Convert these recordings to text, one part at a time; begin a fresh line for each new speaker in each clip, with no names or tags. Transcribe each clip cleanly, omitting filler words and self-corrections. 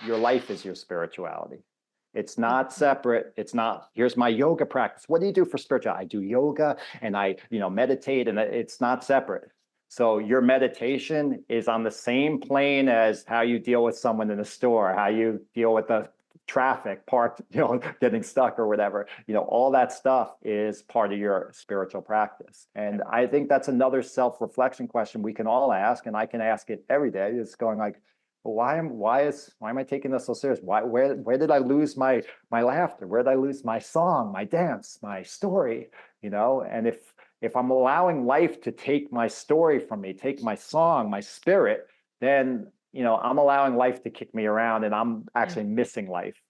your life is your spirituality. It's not separate. It's not, here's my yoga practice. What do you do for spirituality? I do yoga and I, meditate, and it's not separate. So your meditation is on the same plane as how you deal with someone in a store, how you deal with the traffic parked, getting stuck or whatever. All that stuff is part of your spiritual practice. And I think that's another self-reflection question we can all ask, and I can ask it every day. It's going like, well, why am I taking this so serious? Where did I lose my laughter? Where did I lose my song, my dance, my story? And if I'm allowing life to take my story from me, take my song, my spirit, then I'm allowing life to kick me around, and I'm actually missing life.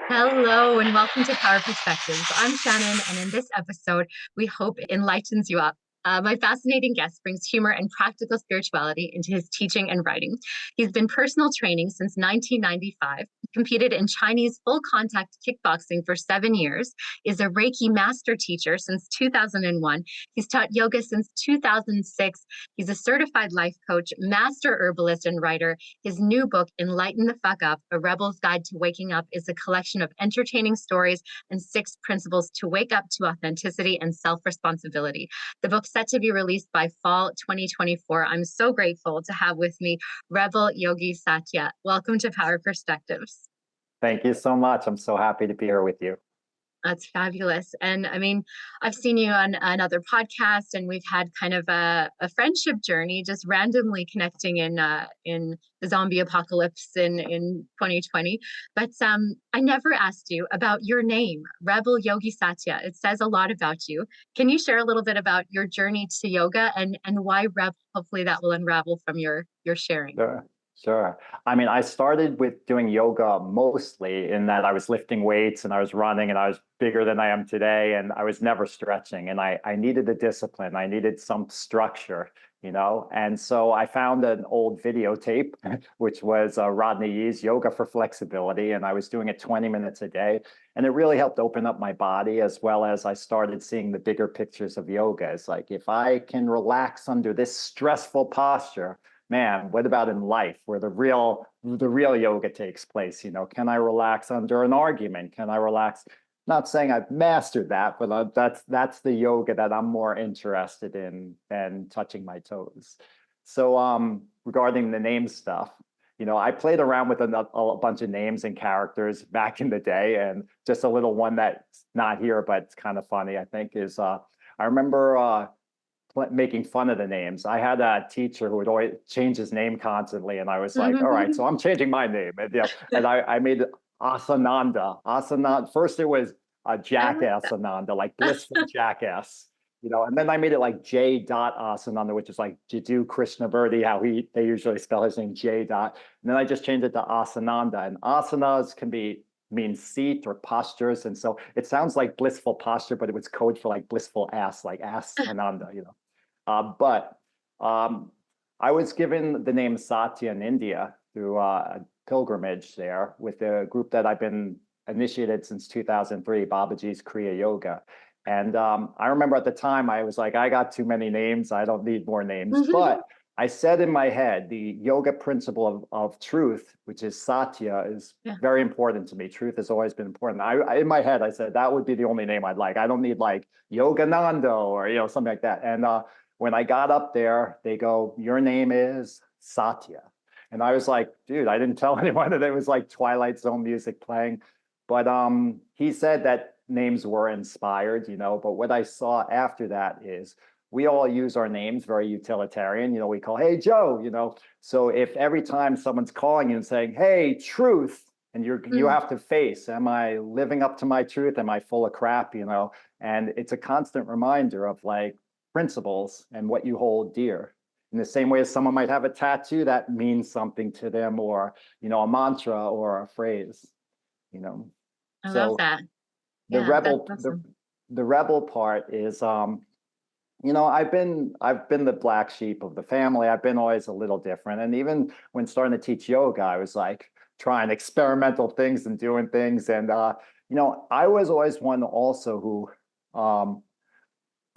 Hello and welcome to Power Perspectives. I'm Shannon, and in this episode, we hope it enlightens you up. My fascinating guest brings humor and practical spirituality into his teaching and writing. He's been personal training since 1995, competed in Chinese full contact kickboxing for 7 years, is a Reiki Master Teacher since 2001. He's taught yoga since 2006. He's a certified life coach, master herbalist, and writer. His new book, Enlighten the FK Up, A Rebel's Guide to Waking Up, is a collection of entertaining stories and 6 principles to wake up to authenticity and self-responsibility. The book's set to be released by fall 2024. I'm so grateful to have with me Rebel Yogi Satya. Welcome to Power Perspectives.
Thank you so much. I'm so happy to be here with you.
That's fabulous. And I mean, I've seen you on another podcast, and we've had kind of a friendship journey, just randomly connecting in the zombie apocalypse in 2020. But I never asked you about your name, Rebel Yogi Satya. It says a lot about you. Can you share a little bit about your journey to yoga and why Rebel? Hopefully that will unravel from your sharing.
Sure. I mean, I started with doing yoga mostly in that I was lifting weights and I was running and I was bigger than I am today, and I was never stretching, and I needed the discipline. I needed some structure, and so I found an old videotape, which was Rodney Yee's Yoga for Flexibility, and I was doing it 20 minutes a day, and it really helped open up my body, as well as I started seeing the bigger pictures of yoga. It's like, if I can relax under this stressful posture, man, what about in life where the real yoga takes place? Can I relax under an argument? Can I relax? Not saying I've mastered that, but that's the yoga that I'm more interested in than touching my toes. So regarding the name stuff, I played around with a bunch of names and characters back in the day, and just a little one that's not here, but it's kind of funny, I think, is I remember making fun of the names. I had a teacher who would always change his name constantly, and I was like, all right, so I'm changing my name. And I made it Asananda. First it was a jackass Ananda, like blissful jackass, and then I made it like J. Asananda, which is like Jiddu Krishnamurti, how they usually spell his name J. And then I just changed it to Asananda, and asanas can mean seat or postures, and so it sounds like blissful posture, but it was code for like blissful ass, like ass Ananda, But I was given the name Satya in India through a pilgrimage there with a group that I've been initiated since 2003, Babaji's Kriya Yoga. And I remember at the time I was like, I got too many names. I don't need more names. But I said in my head, the yoga principle of truth, which is Satya, is very important to me. Truth has always been important. In my head, I said that would be the only name I'd like. I don't need like Yogananda or something like that. And when I got up there, they go, your name is Satya. And I was like, dude, I didn't tell anyone that it was like Twilight Zone music playing. But he said that names were inspired, but what I saw after that is we all use our names very utilitarian. We call, hey, Joe, So if every time someone's calling you and saying, hey, truth, and you have to face, am I living up to my truth? Am I full of crap? And it's a constant reminder of like principles and what you hold dear. In the same way as someone might have a tattoo that means something to them, or, a mantra or a phrase,
I love that.
The rebel, the rebel part is, I've been the black sheep of the family. I've been always a little different. And even when starting to teach yoga, I was like trying experimental things and doing things. And, I was always one also who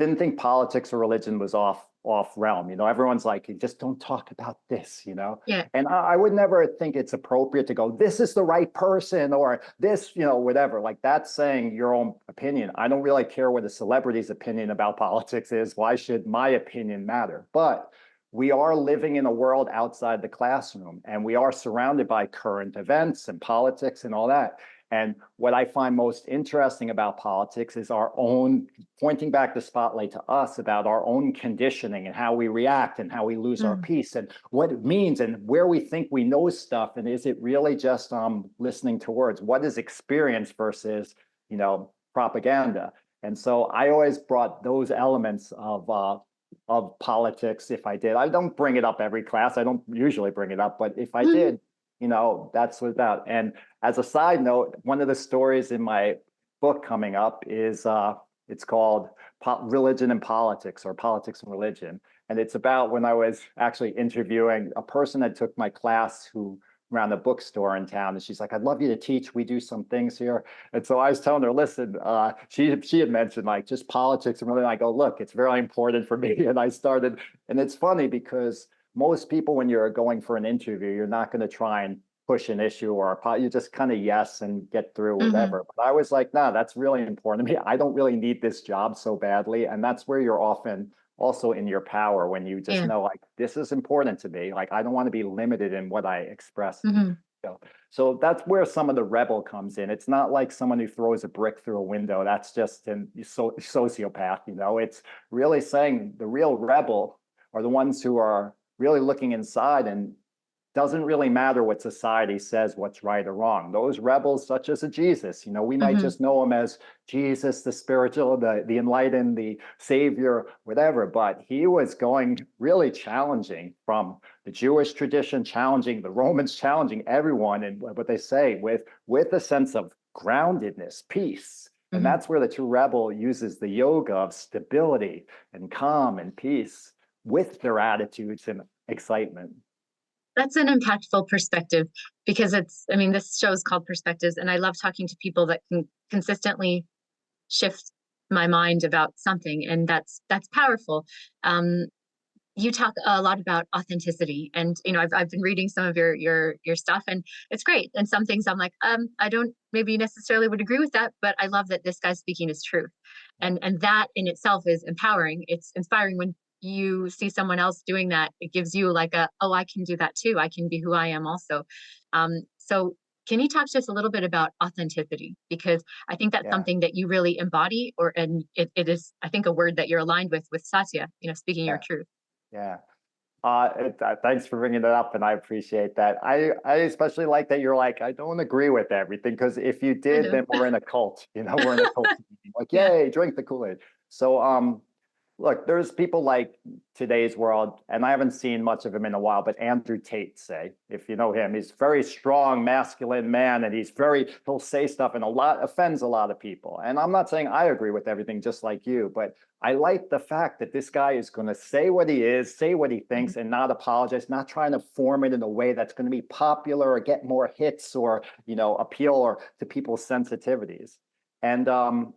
didn't think politics or religion was off realm. Everyone's like, just don't talk about this,
Yeah.
and I would never think it's appropriate to go, this is the right person, or this, whatever. Like, that's saying your own opinion. I don't really care what a celebrity's opinion about politics is. Why should my opinion matter? But we are living in a world outside the classroom, and we are surrounded by current events and politics and all that. And what I find most interesting about politics is our own, pointing back the spotlight to us about our own conditioning and how we react and how we lose our peace and what it means and where we think we know stuff. And is it really just listening to words? What is experience versus, propaganda? And so I always brought those elements of politics. If I did, I don't bring it up every class. I don't usually bring it up, but if I did, that's what it's about. And as a side note, one of the stories in my book coming up is it's called Religion and Politics, or Politics and Religion. And it's about when I was actually interviewing a person that took my class who ran a bookstore in town. And she's like, I'd love you to teach. We do some things here. And so I was telling her, listen, she had mentioned like just politics and religion. I go, look, it's very important for me. And I started, and it's funny because most people, when you're going for an interview, you're not going to try and push an issue or you just kind of yes and get through whatever. But I was like, no, that's really important to me. I don't really need this job so badly. And that's where you're often also in your power, when you just know, like, this is important to me. Like, I don't want to be limited in what I express. So that's where some of the rebel comes in. It's not like someone who throws a brick through a window. That's just a sociopath. It's really saying the real rebel are the ones who are really looking inside, and doesn't really matter what society says, what's right or wrong. Those rebels, such as a Jesus, we might just know him as Jesus, the spiritual, the enlightened, the savior, whatever, but he was going really challenging from the Jewish tradition, challenging the Romans, challenging everyone, and what they say with a sense of groundedness, peace. And that's where the true rebel uses the yoga of stability and calm and peace with their attitudes and excitement.
That's an impactful perspective, because this show is called Perspectives, and I love talking to people that can consistently shift my mind about something, and that's powerful. You talk a lot about authenticity, and I've been reading some of your stuff, and it's great. And some things I'm like, I don't maybe necessarily would agree with that, but I love that this guy's speaking his truth, and that in itself is empowering. It's inspiring when you see someone else doing that. It gives you like oh, I can do that too. I can be who I am also. So can you talk to us a little bit about authenticity? Because I think that's something that you really embody, and it is, I think, a word that you're aligned with Satya, speaking your truth.
Yeah. Thanks for bringing that up, and I appreciate that. I especially like that you're like, I don't agree with everything, because if you did, then we're in a cult. We're in a cult. Like, yay, drink the Kool-Aid. So look, there's people like today's world, and I haven't seen much of him in a while, but Andrew Tate, say, if you know him, he's a very strong, masculine man, and he'll say stuff and offends a lot of people. And I'm not saying I agree with everything, just like you, but I like the fact that this guy is going to say what he is, say what he thinks, and not apologize, not trying to form it in a way that's going to be popular or get more hits or, appeal to people's sensitivities. And I'm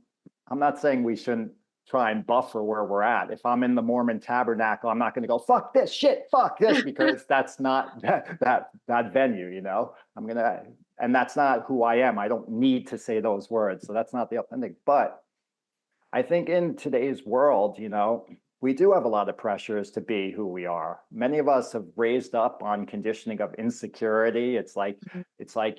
not saying we shouldn't try and buffer where we're at. If I'm in the Mormon tabernacle, I'm not going to go, fuck this shit, fuck this, because that's not that venue, and that's not who I am. I don't need to say those words. So that's not the authentic. But I think in today's world, we do have a lot of pressures to be who we are. Many of us have raised up on conditioning of insecurity. It's like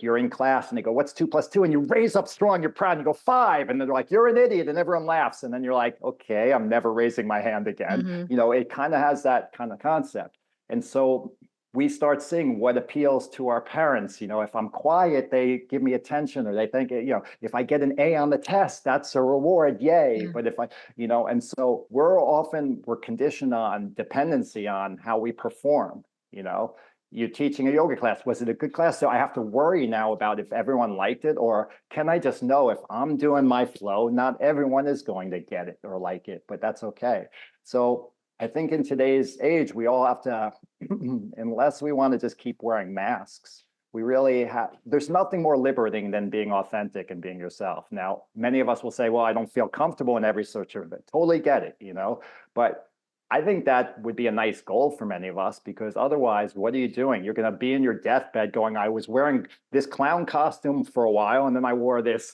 you're in class and they go, what's 2 + 2? And you raise up strong, you're proud, and you go 5. And they're like, you're an idiot. And everyone laughs. And then you're like, okay, I'm never raising my hand again. It kind of has that kind of concept. And so we start seeing what appeals to our parents. If I'm quiet, they give me attention, or they think, if I get an A on the test, that's a reward, yay. Yeah. But if and so we're conditioned on dependency on how we perform. You're teaching a yoga class. Was it a good class? So I have to worry now about if everyone liked it, or can I just know if I'm doing my flow, not everyone is going to get it or like it, but that's okay. So I think in today's age, we all have to, unless we want to just keep wearing masks, we really have, there's nothing more liberating than being authentic and being yourself. Now, many of us will say, well, I don't feel comfortable in every situation. Totally get it, but I think that would be a nice goal for many of us, because otherwise, what are you doing? You're going to be in your deathbed going, I was wearing this clown costume for a while, and then I wore this,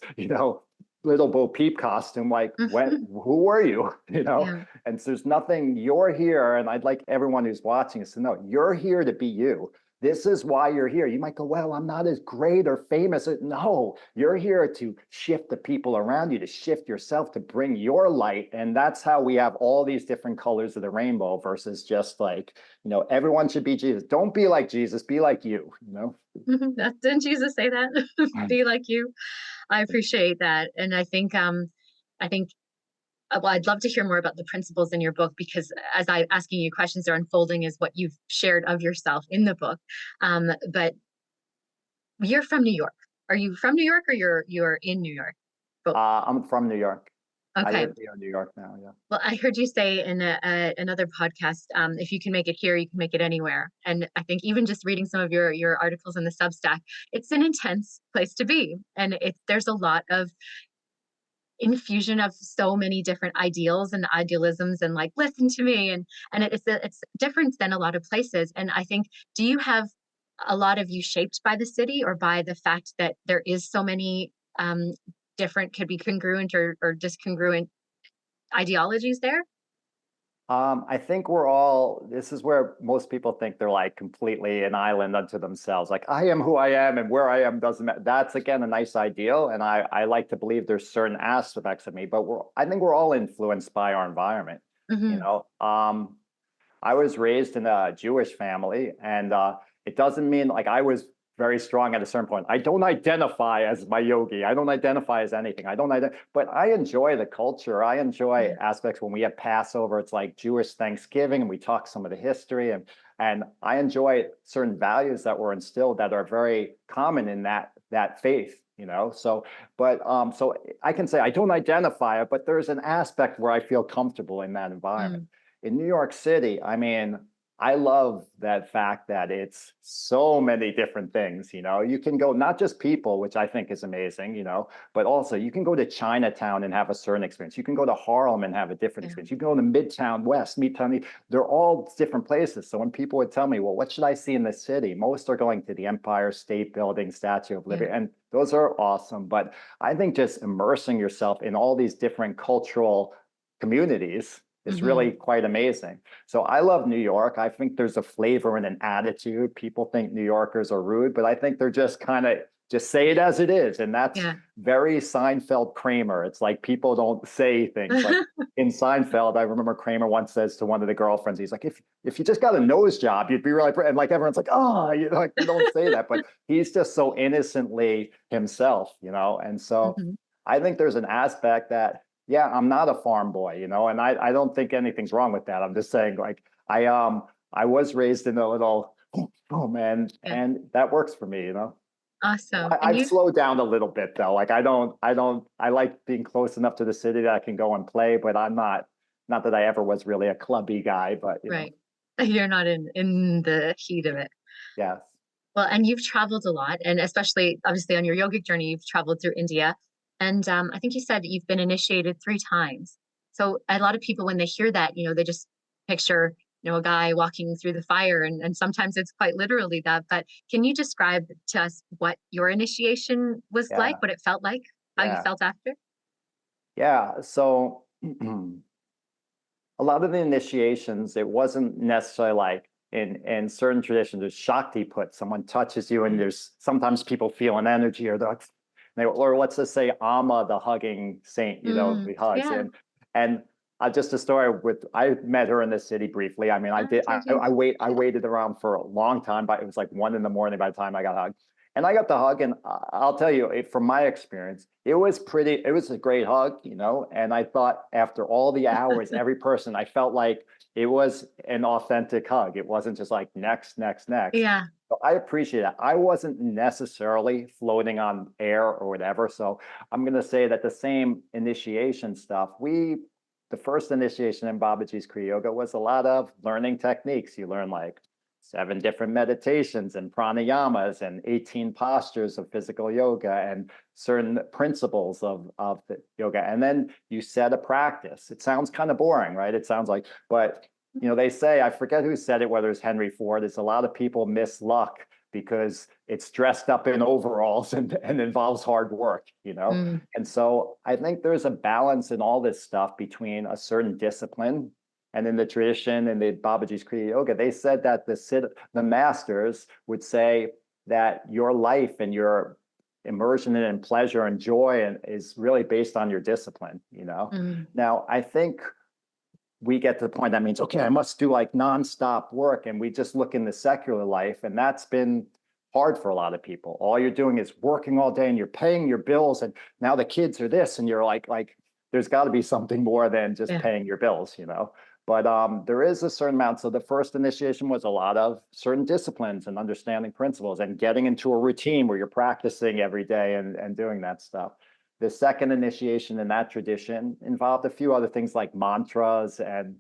little Bo Peep costume. Like, who were you?
Yeah.
And so there's nothing, you're here. And I'd like everyone who's watching us to know you're here to be you. This is why you're here. You might go, well, I'm not as great or famous. No, you're here to shift the people around you, to shift yourself, to bring your light. And that's how we have all these different colors of the rainbow versus just like, everyone should be Jesus. Don't be like Jesus, be like you,
Didn't Jesus say that? Be like you. I appreciate that. And I think well, I'd love to hear more about the principles in your book, because as I'm asking you questions, they're unfolding as what you've shared of yourself in the book. But you're from New York. Are you from New York, or you're in New York? Both.
I'm from New York. I
Okay.
live here in New York now. Yeah.
Well, I heard you say in another podcast, if you can make it here, you can make it anywhere. And I think even just reading some of your articles in the Substack, it's an intense place to be, and there's a lot of infusion of so many different ideals and idealisms, and like, listen to me, and it's different than a lot of places. And I think, do you have a lot of you shaped by the city, or by the fact that there is so many different, could be congruent or discongruent ideologies there?
I think this is where most people think they're like completely an island unto themselves. Like, I am who I am, and where I am doesn't matter. That's, again, a nice ideal. And I like to believe there's certain aspects of me, but I think we're all influenced by our environment. I was raised in a Jewish family, and it doesn't mean like I was very strong at a certain point. I don't identify as my yogi. I don't identify as anything. But I enjoy the culture. I enjoy aspects when we have Passover. It's like Jewish Thanksgiving, and we talk some of the history, and I enjoy certain values that were instilled that are very common in that faith. So I can say I don't identify it, but there's an aspect where I feel comfortable in that environment. In New York City, I mean, I love that fact that it's so many different things. You can go, not just people, which I think is amazing, but also you can go to Chinatown and have a certain experience. You can go to Harlem and have a different experience. You can go to Midtown West, Midtown East. They're all different places. So when people would tell me, well, what should I see in the city? Most are going to the Empire State Building, Statue of Liberty, and those are awesome. But I think just immersing yourself in all these different cultural communities is really quite amazing. So I love New York. I think there's a flavor and an attitude. People think New Yorkers are rude, but I think they're just kind of just say it as it is. And that's very Seinfeld Kramer. It's like people don't say things like in Seinfeld. I remember Kramer once says to one of the girlfriends, he's like, if you just got a nose job, you'd be really, and like everyone's like, oh, you don't say that, but he's just so innocently himself, and so I think there's an aspect that, yeah, I'm not a farm boy, and I don't think anything's wrong with that. I'm just saying, like, I was raised in a little boom, and that works for me,
Awesome.
I've slowed down a little bit though. Like, I like being close enough to the city that I can go and play, but I'm not that I ever was really a clubby guy, but
right. You're not in the heat of it.
Yes.
Well, and you've traveled a lot, and especially obviously on your yogic journey, you've traveled through India. And I think you said you've been initiated 3 times. So a lot of people, when they hear that, they just picture, a guy walking through the fire, and sometimes it's quite literally that. But can you describe to us what your initiation was like, what it felt like, how you felt after?
Yeah. So a lot of the initiations, it wasn't necessarily like in certain traditions, there's Shakti put, someone touches you, and there's sometimes people feel an energy, or or let's just say Amma, the hugging saint, the hugs. And just a story I met her in the city briefly. I mean, I waited around for a long time, but it was like 1 a.m. by the time I got hugged. And I got the hug, and I'll tell you, from my experience, it was a great hug, and I thought after all the hours, every person, I felt like it was an authentic hug. It wasn't just like next.
Yeah.
So I appreciate that. I wasn't necessarily floating on air or whatever. So I'm going to say that the same initiation stuff, the first initiation in Babaji's Kriya Yoga was a lot of learning techniques. You learn like 7 different meditations and pranayamas and 18 postures of physical yoga and certain principles of the yoga. And then you set a practice. It sounds kind of boring, right? It sounds like, but they say, I forget who said it, whether it's Henry Ford, it's a lot of people miss luck because it's dressed up in overalls and involves hard work, And so I think there's a balance in all this stuff between a certain discipline. And in the tradition, in the Babaji's Kriya Yoga, they said that the masters would say that your life and your immersion in pleasure and joy is really based on your discipline, Now, I think we get to the point that means, okay, I must do like nonstop work. And we just look in the secular life, and that's been hard for a lot of people. All you're doing is working all day and you're paying your bills. And now the kids are this, and you're like there's got to be something more than just paying your bills, But there is a certain amount. So the first initiation was a lot of certain disciplines and understanding principles and getting into a routine where you're practicing every day and doing that stuff. The second initiation in that tradition involved a few other things like mantras and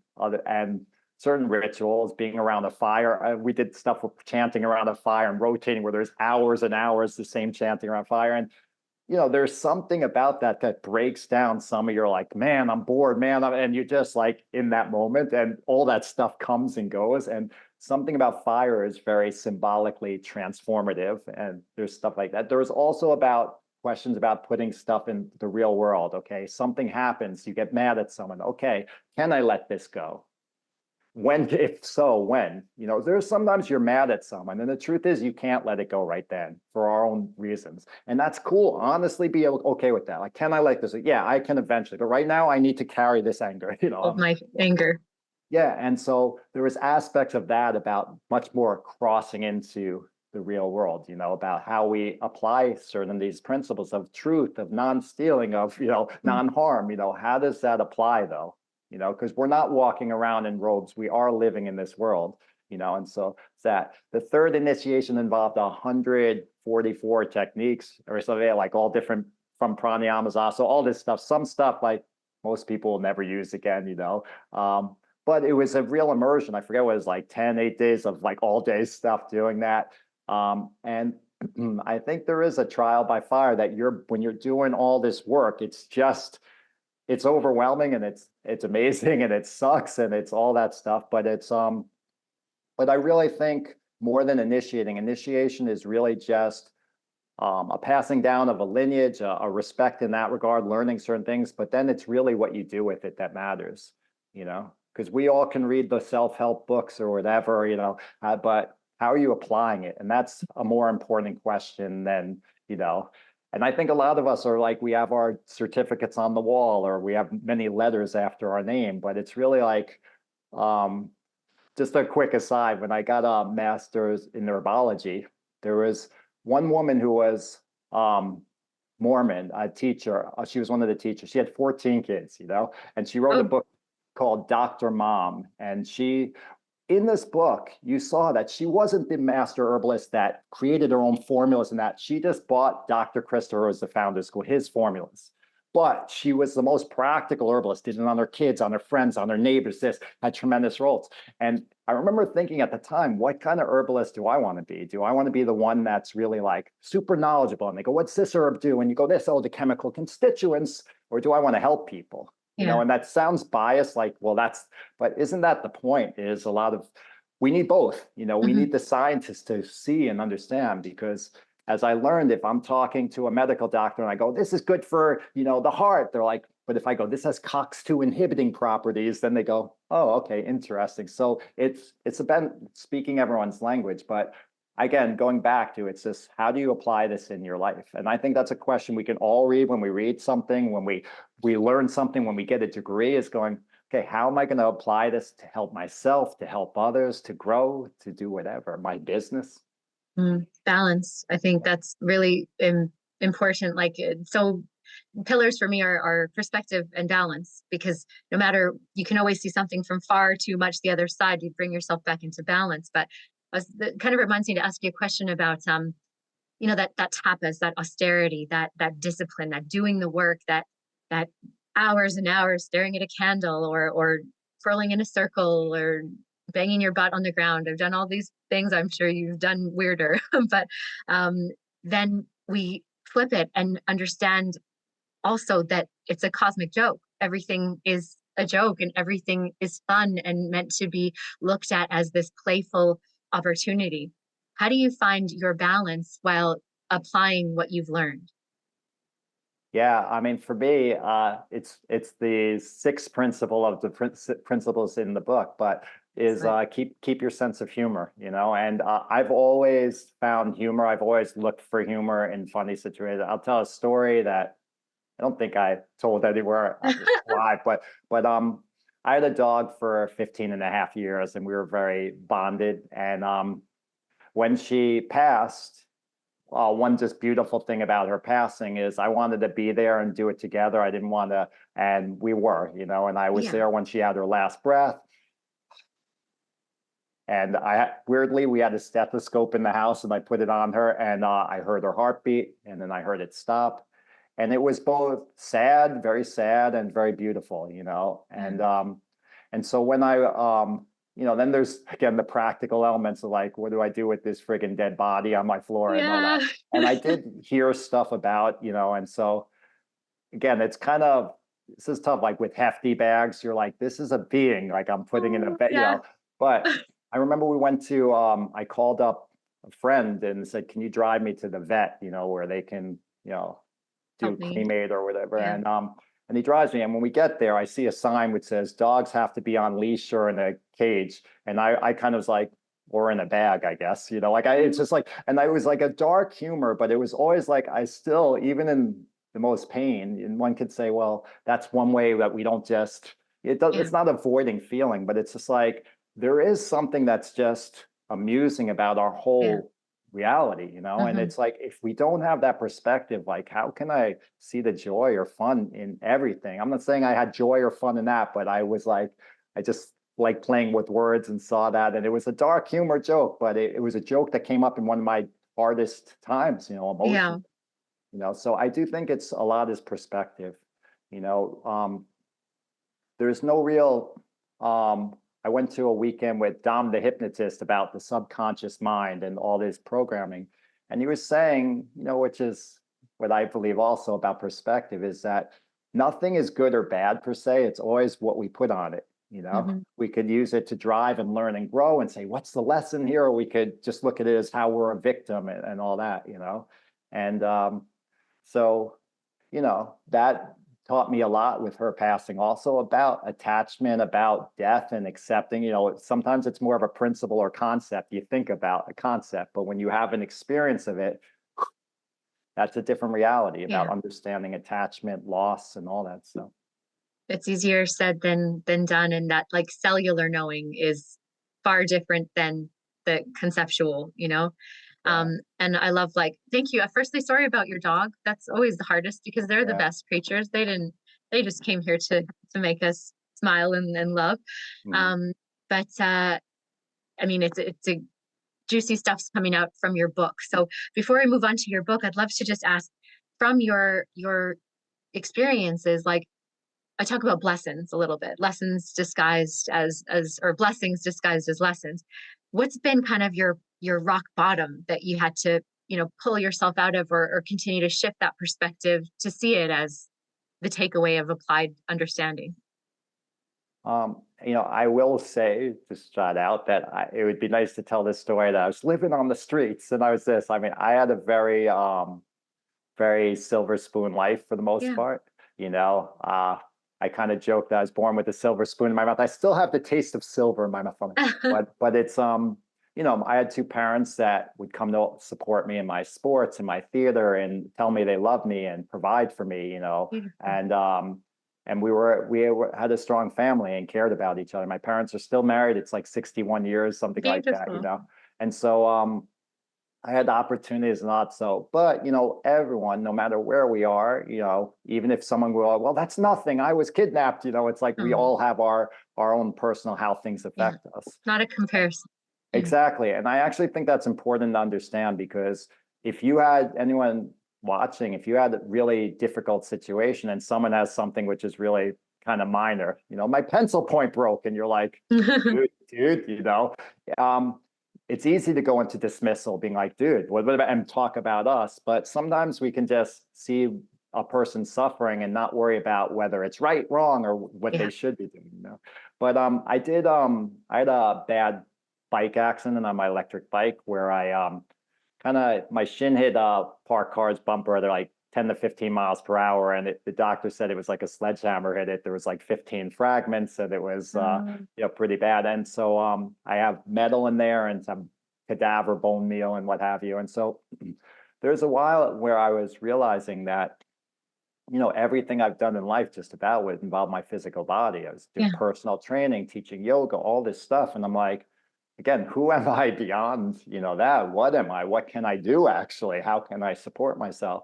certain rituals, being around a fire. We did stuff with chanting around a fire and rotating where there's hours and hours the same chanting around fire. And there's something about that breaks down some of your like, man, I'm bored, man. And you're just like in that moment, and all that stuff comes and goes. And something about fire is very symbolically transformative. And there's stuff like that. There's also about questions about putting stuff in the real world. Okay, something happens, you get mad at someone. Okay, can I let this go? When, if so, when? There's sometimes you're mad at someone, and the truth is you can't let it go right then for our own reasons. And that's cool. Honestly, be okay with that. Like, can I let this? Yeah, I can eventually, but right now I need to carry this anger,
Of my anger.
Yeah. And so there was aspects of that about much more crossing into the real world, about how we apply certain these principles of truth, of non-stealing, of, non-harm, how does that apply though? Because we're not walking around in robes. We are living in this world, and so that the third initiation involved 144 techniques or something, like all different from pranayamas, also all this stuff, some stuff like most people will never use again, but it was a real immersion. I forget what it was, like 10, 8 days of like all day stuff doing that. And I think there is a trial by fire that when you're doing all this work, it's overwhelming and it's amazing and it sucks and it's all that stuff. But but I really think more than initiation is really just a passing down of a lineage, a respect in that regard, learning certain things. But then it's really what you do with it that matters, because we all can read the self-help books or whatever, but how are you applying it? And that's a more important question than, and I think a lot of us are like, we have our certificates on the wall or we have many letters after our name, but it's really like, just a quick aside, when I got a master's in herbology, there was one woman who was Mormon, a teacher. She was one of the teachers. She had 14 kids, and she wrote a book called Dr. Mom. And in this book, you saw that she wasn't the master herbalist that created her own formulas and that. She just bought Dr. Christopher as the founder school, his formulas. But she was the most practical herbalist, did it on her kids, on her friends, on her neighbors, had tremendous roles. And I remember thinking at the time, what kind of herbalist do I want to be? Do I want to be the one that's really like super knowledgeable? And they go, what's this herb do? And you go, the chemical constituents, or do I want to help people? And that sounds biased, like, well, but isn't that the point? Is we need both, we need the scientists to see and understand, because as I learned, if I'm talking to a medical doctor and I go, this is good for, the heart, they're like, but if I go, this has COX-2 inhibiting properties, then they go, oh, okay, interesting. So it's about speaking everyone's language, but again, going back to, it's just, how do you apply this in your life? And I think that's a question we can all read when we read something, when we learn something, when we get a degree, is going, okay, how am I going to apply this to help myself, to help others, to grow, to do whatever, my business?
Balance. I think that's really important. So pillars for me are perspective and balance, because no matter, you can always see something from far too much the other side, you bring yourself back into balance. But that kind of reminds me to ask you a question about, that tapas, that austerity, that discipline, that doing the work, that hours and hours staring at a candle or twirling in a circle or banging your butt on the ground. I've done all these things. I'm sure you've done weirder, but um, then we flip it and understand also that it's a cosmic joke. Everything is a joke and everything is fun and meant to be looked at as this playful opportunity. How do you find your balance while applying what you've learned?
Yeah, I mean, for me, it's the sixth principle of the principles in the book, but is keep your sense of humor, you know. And I've always found humor. I've always looked for humor in funny situations. I'll tell a story that I don't think I told anywhere live, but I had a dog for 15 and a half years, and we were very bonded. And when she passed, one just beautiful thing about her passing is I wanted to be there and do it together. I didn't want to, and we were, you know, and I was
Yeah.
there when she had her last breath. And weirdly, we had a stethoscope in the house, and I put it on her, and I heard her heartbeat, and then I heard it stop. And it was both sad, and very beautiful, you know. And so when you know, then there's again the practical elements of like, what do I do with this friggin' dead body on my floor and all
Yeah.
that. And I did hear stuff about, you know, and so again, it's kind of this is tough. Like with hefty bags, you're like, this is a being, like I'm putting in a bed, you
Yeah.
know. But I remember we went to I called up a friend and said, can you drive me to the vet, you know, where they can, you know, do
Help me.
cremate or whatever.
Yeah.
And he drives me. And when we get there, I see a sign which says dogs have to be on leash or in a cage. And I kind of was like, or in a bag, I guess, you know, like it's just like, and I was like a dark humor, but it was always like, I still, even in the most pain, and one could say, well, that's one way that we don't just, it's not avoiding feeling, but it's just like, there is something that's just amusing about our whole reality, you know. And it's like, if we don't have that perspective, like how can I see the joy or fun in everything? I'm not saying I had joy or fun in that, but I was like, I just like playing with words and saw that, and it was a dark humor joke, but it was a joke that came up in one of my hardest times, you know, emotionally, you know. So I do think it's a lot is perspective, you know. There's no real I went to a weekend with Dom the hypnotist about the subconscious mind and all this programming. And he was saying, you know, which is what I believe also about perspective, is that nothing is good or bad per se. It's always what we put on it. You know, we could use it to drive and learn and grow and say, what's the lesson here? Or we could just look at it as how we're a victim and all that, you know. And so, you know, that taught me a lot with her passing, also about attachment, about death and accepting. You know, sometimes it's more of a principle or concept. You think about a concept, but when you have an experience of it, that's a different reality about understanding attachment, loss, and all that stuff.
It's easier said than done, and that like cellular knowing is far different than the conceptual, you know. And I love, like, thank you. Firstly, sorry about your dog. That's always the hardest because they're the best creatures. They just came here to make us smile and love. But I mean, it's a juicy stuff's coming out from your book. So before I move on to your book, I'd love to just ask, from your experiences, like, I talk about blessings a little bit, lessons disguised or blessings disguised as lessons. What's been kind of your rock bottom that you had to, you know, pull yourself out of, or continue to shift that perspective to see it as the takeaway of applied understanding?
You know, I will say, just shout out that it would be nice to tell this story that I was living on the streets and I was this. I mean, I had a very silver spoon life for the most part. You know, I kind of joke that I was born with a silver spoon in my mouth. I still have the taste of silver in my mouth, but it's you know, I had two parents that would come to support me in my sports and my theater and tell me they love me and provide for me, you know, and we had a strong family and cared about each other. My parents are still married. It's like 61 years, something like that, you know. And so I had opportunities not so, but you know, everyone, no matter where we are, you know, even if someone will, well, that's nothing, I was kidnapped, you know, it's like we all have our own personal how things affect us.
Not a comparison.
Exactly. And I actually think that's important to understand, because if you had anyone watching, if you had a really difficult situation and someone has something which is really kind of minor. My pencil point broke, and you're like, dude, it's easy to go into dismissal, being like, dude, what about, and talk about us. But sometimes we can just see a person suffering and not worry about whether it's right, wrong, or what they should be doing. But I had a bad bike accident on my electric bike where I my shin hit a parked car's bumper. They're like 10 to 15 miles per hour. And the doctor said it was like a sledgehammer hit it. There was like 15 fragments, and it was pretty bad. And so I have metal in there and some cadaver bone meal and what have you. And so there's a while where I was realizing that, everything I've done in life just about would involve my physical body. I was doing personal training, teaching yoga, all this stuff. And I'm like, again, who am I beyond, that? What am I? What can I do actually? How can I support myself?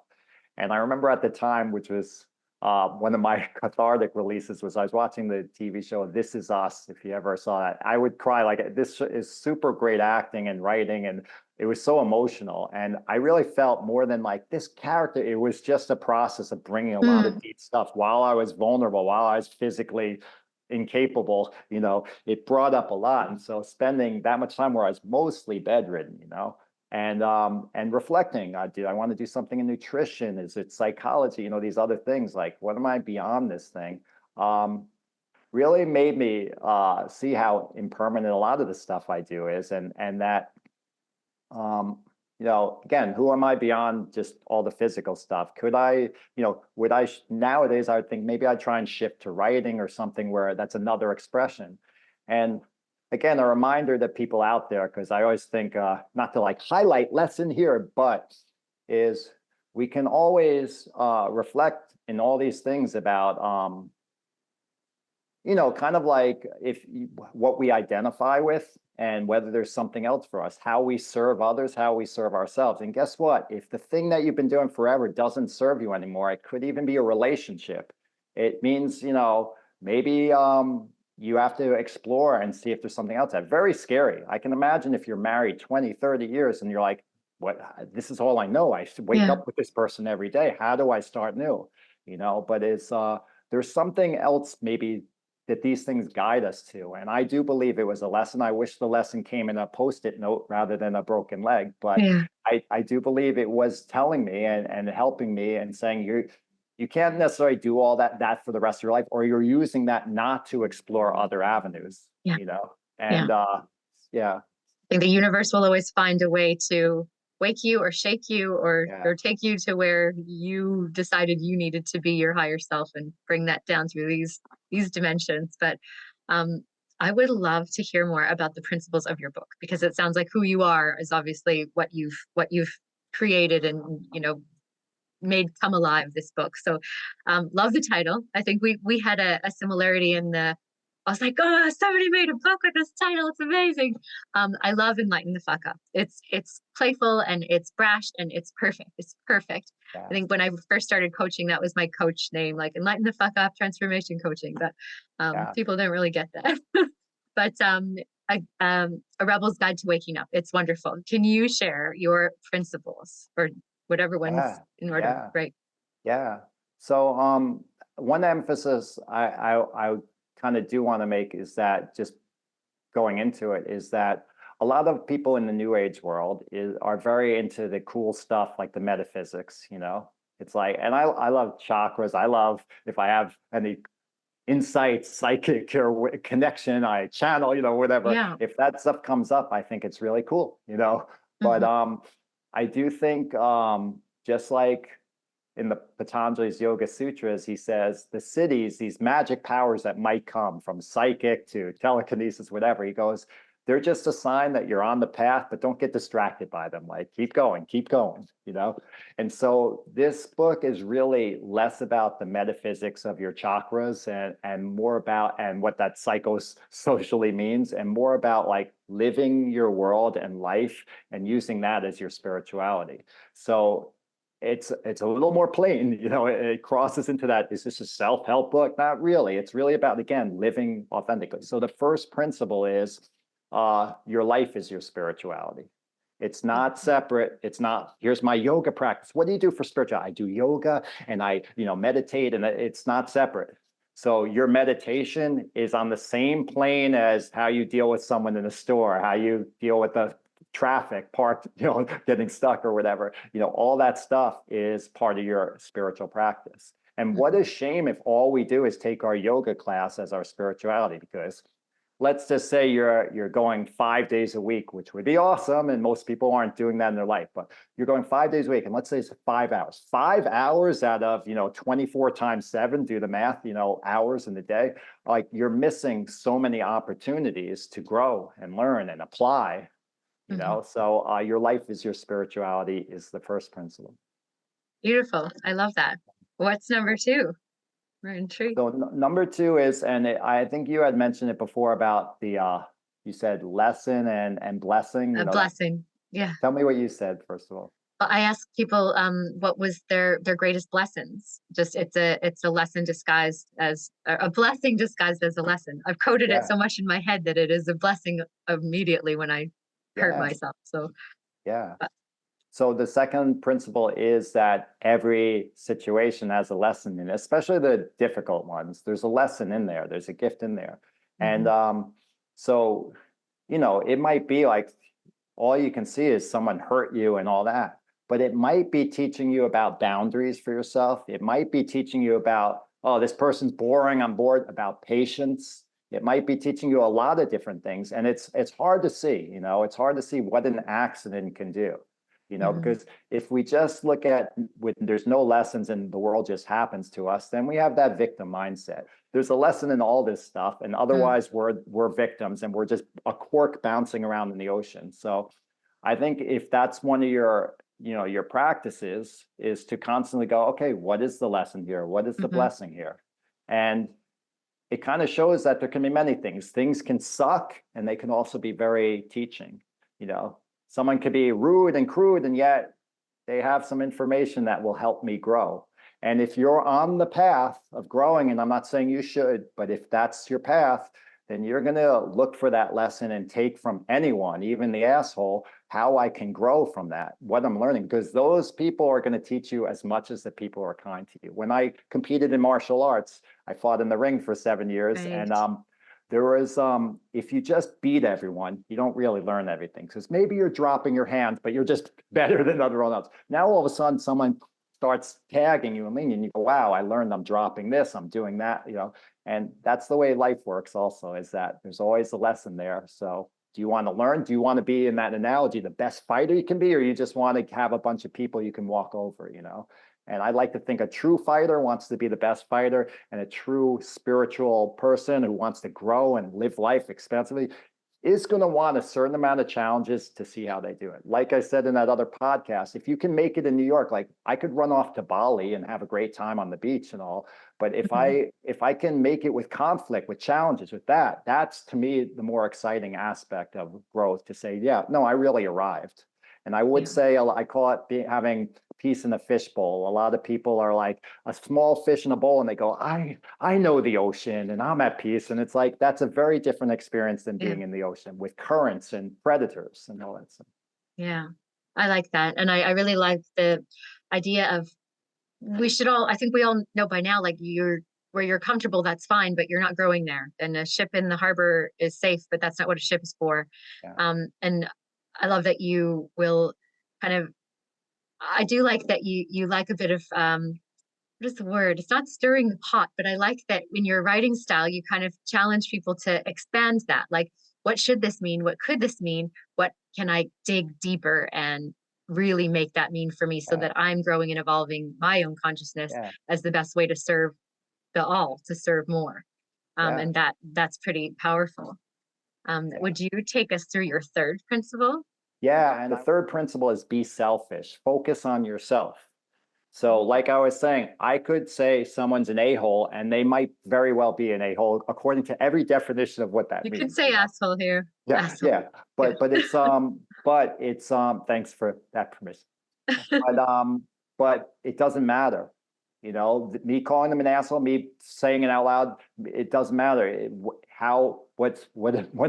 And I remember at the time, which was one of my cathartic releases, was I was watching the TV show This Is Us. If you ever saw that, I would cry. Like, this is super great acting and writing, and it was so emotional. And I really felt more than like this character. It was just a process of bringing a lot of deep stuff while I was vulnerable, while I was physically incapable. It brought up a lot. And so spending that much time where I was mostly bedridden, and reflecting, do I want to do something in nutrition? Is it psychology? These other things, like, what am I beyond this thing? Really made me see how impermanent a lot of the stuff I do is, and that again, who am I beyond just all the physical stuff? Could I, would I, nowadays, I would think maybe I'd try and shift to writing or something where that's another expression. And again, a reminder that people out there, because I always think, not to like highlight lesson here, but is we can always reflect in all these things about, kind of like what we identify with, and whether there's something else for us, how we serve others, how we serve ourselves. And guess what? If the thing that you've been doing forever doesn't serve you anymore, it could even be a relationship. It means, maybe you have to explore and see if there's something else. That's very scary. I can imagine if you're married 20, 30 years and you're like, what, this is all I know. I should wake up with this person every day. How do I start new? But it's, there's something else maybe that these things guide us to. And I do believe it was a lesson. I wish the lesson came in a Post-it note rather than a broken leg, but I do believe it was telling me and helping me and saying, you can't necessarily do all that for the rest of your life, or you're using that not to explore other avenues, and I
think the universe will always find a way to wake you or shake you or take you to where you decided you needed to be your higher self and bring that down through these dimensions. But I would love to hear more about the principles of your book, because it sounds like who you are is obviously what you've created and made come alive, this book. So love the title. I think we had a similarity in I was like, oh, somebody made a book with this title. It's amazing. I love Enlighten the FK Up. It's playful and it's brash and it's perfect. It's perfect. I think when I first started coaching, that was my coach name, like Enlighten the FK Up Transformation Coaching. But people didn't really get that. But A Rebel's Guide to Waking Up. It's wonderful. Can you share your principles or whatever one's in order? Right.
Yeah. So one emphasis I kind of do want to make is that, just going into it, is that a lot of people in the New Age world are very into the cool stuff, like the metaphysics. It's like, and I love chakras. I love, if I have any insights, psychic or connection, I channel, whatever.
Yeah.
If that stuff comes up, I think it's really cool, But I do think, just like in the Patanjali's Yoga Sutras, he says the siddhis, these magic powers that might come from psychic to telekinesis, whatever, he goes, they're just a sign that you're on the path, but don't get distracted by them. Like, keep going, And so this book is really less about the metaphysics of your chakras and more about, and what that psychosocially means, and more about like living your world and life and using that as your spirituality. So it's a little more plain, it crosses into that. Is this a self-help book? Not really. It's really about, again, living authentically. So the first principle is your life is your spirituality. It's not separate. It's not, here's my yoga practice. What do you do for spirituality? I do yoga and I, meditate, and it's not separate. So your meditation is on the same plane as how you deal with someone in a store, how you deal with the traffic parked, getting stuck or whatever. All that stuff is part of your spiritual practice. And what a shame if all we do is take our yoga class as our spirituality, because let's just say you're going 5 days a week, which would be awesome. And most people aren't doing that in their life, but you're going 5 days a week. And let's say it's 5 hours, 5 hours out of, 24 times 7, do the math, hours in the day. Like, you're missing so many opportunities to grow and learn and apply, So your life is your spirituality is the first principle.
Beautiful. I love that. What's number 2? We're intrigued.
So number 2 is, and I think you had mentioned it before about you said lesson and blessing.
A blessing. Yeah.
Tell me what you said, first of all.
I ask people what was their greatest lessons. Just it's a lesson disguised as a blessing disguised as a lesson. I've coded it so much in my head that it is a blessing immediately when I hurt myself. So So the second principle is that every situation has a lesson in it, especially the difficult ones. There's a lesson in there. There's a gift in there. And so, it might be like all you can see is someone hurt you and all that, but it might be teaching you about boundaries for yourself. It might be teaching you about, oh, this person's boring, I'm bored, about patience. It might be teaching you a lot of different things. And it's hard to see, it's hard to see what an accident can do. Because if we just look at there's no lessons and the world just happens to us, then we have that victim mindset. There's a lesson in all this stuff, and otherwise we're victims and we're just a cork bouncing around in the ocean. So I think if that's one of your practices, is to constantly go, okay, what is the lesson here? What is the blessing here? And it kind of shows that there can be many things. Things can suck, and they can also be very teaching, Someone could be rude and crude, and yet they have some information that will help me grow. And if you're on the path of growing, and I'm not saying you should, but if that's your path, then you're going to look for that lesson and take from anyone, even the asshole, how I can grow from that, what I'm learning, because those people are going to teach you as much as the people who are kind to you. When I competed in martial arts, I fought in the ring for 7 years, and there was, if you just beat everyone, you don't really learn everything. Because maybe you're dropping your hands, but you're just better than everyone else. Now, all of a sudden, someone starts tagging you and you go, wow, I learned I'm dropping this, I'm doing that, And that's the way life works also, is that there's always a lesson there. So do you want to learn? Do you want to be, in that analogy, the best fighter you can be, or you just want to have a bunch of people you can walk over, And I like to think a true fighter wants to be the best fighter, and a true spiritual person who wants to grow and live life expansively is going to want a certain amount of challenges to see how they do it. Like I said in that other podcast, if you can make it in New York, like I could run off to Bali and have a great time on the beach and all, but if I can make it with conflict, with challenges, with that's to me the more exciting aspect of growth, to say, yeah, no, I really arrived. And I would say, I call it having peace in a fishbowl. A lot of people are like a small fish in a bowl, and they go, I know the ocean and I'm at peace. And it's like, that's a very different experience than being in the ocean with currents and predators and all that stuff. Yeah, I like that. And I really like the idea of, I think we all know by now, like, where you're comfortable, that's fine, but you're not growing there. And a ship in the harbor is safe, but that's not what a ship is for. And I love that you will kind of, I do like that you like a bit of, what is the word? It's not stirring the pot, but I like that in your writing style, you kind of challenge people to expand that. Like, what should this mean? What could this mean? What can I dig deeper and really make that mean for me, so that I'm growing and evolving my own consciousness as the best way to serve to serve more. And that's pretty powerful. Would you take us through your third principle?
Yeah, and the third principle is be selfish. Focus on yourself. So like I was saying, I could say someone's an a-hole, and they might very well be an a-hole according to every definition of what that means.
You could say asshole here.
Yeah,
asshole.
yeah. But it's thanks for that permission. But it doesn't matter. Me calling them an asshole, me saying it out loud, it doesn't matter. What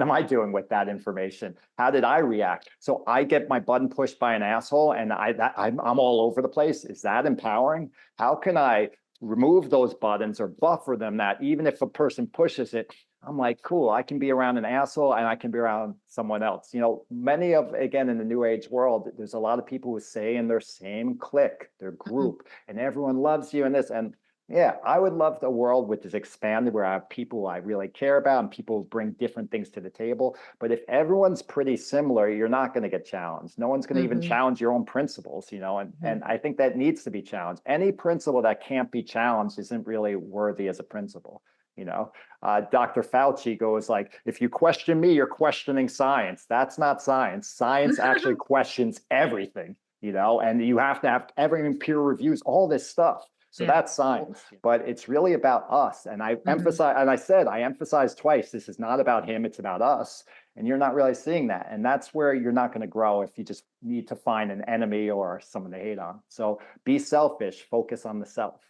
am I doing with that information? How did I react? So I get my button pushed by an asshole, and I'm all over the place. Is that empowering? How can I remove those buttons or buffer them, that even if a person pushes it, I'm like, cool, I can be around an asshole and I can be around someone else. You know, many of, again, in the new age world, there's a lot of people who say in their same clique, their group, and everyone loves you and this. And yeah, I would love the world which is expanded where I have people I really care about and people bring different things to the table. But if everyone's pretty similar, you're not going to get challenged. No one's going to even challenge your own principles, you know, and I think that needs to be challenged. Any principle that can't be challenged isn't really worthy as a principle. You know, Dr. Fauci goes like, if you question me, you're questioning science. That's not science. Science actually questions everything, you know, and you have to have everything, peer reviews, all this stuff. So that's science, but it's really about us. And I emphasize, and I emphasize twice, this is not about him, it's about us. And you're not really seeing that. And that's where you're not going to grow if you just need to find an enemy or someone to hate on. So be selfish, focus on the self.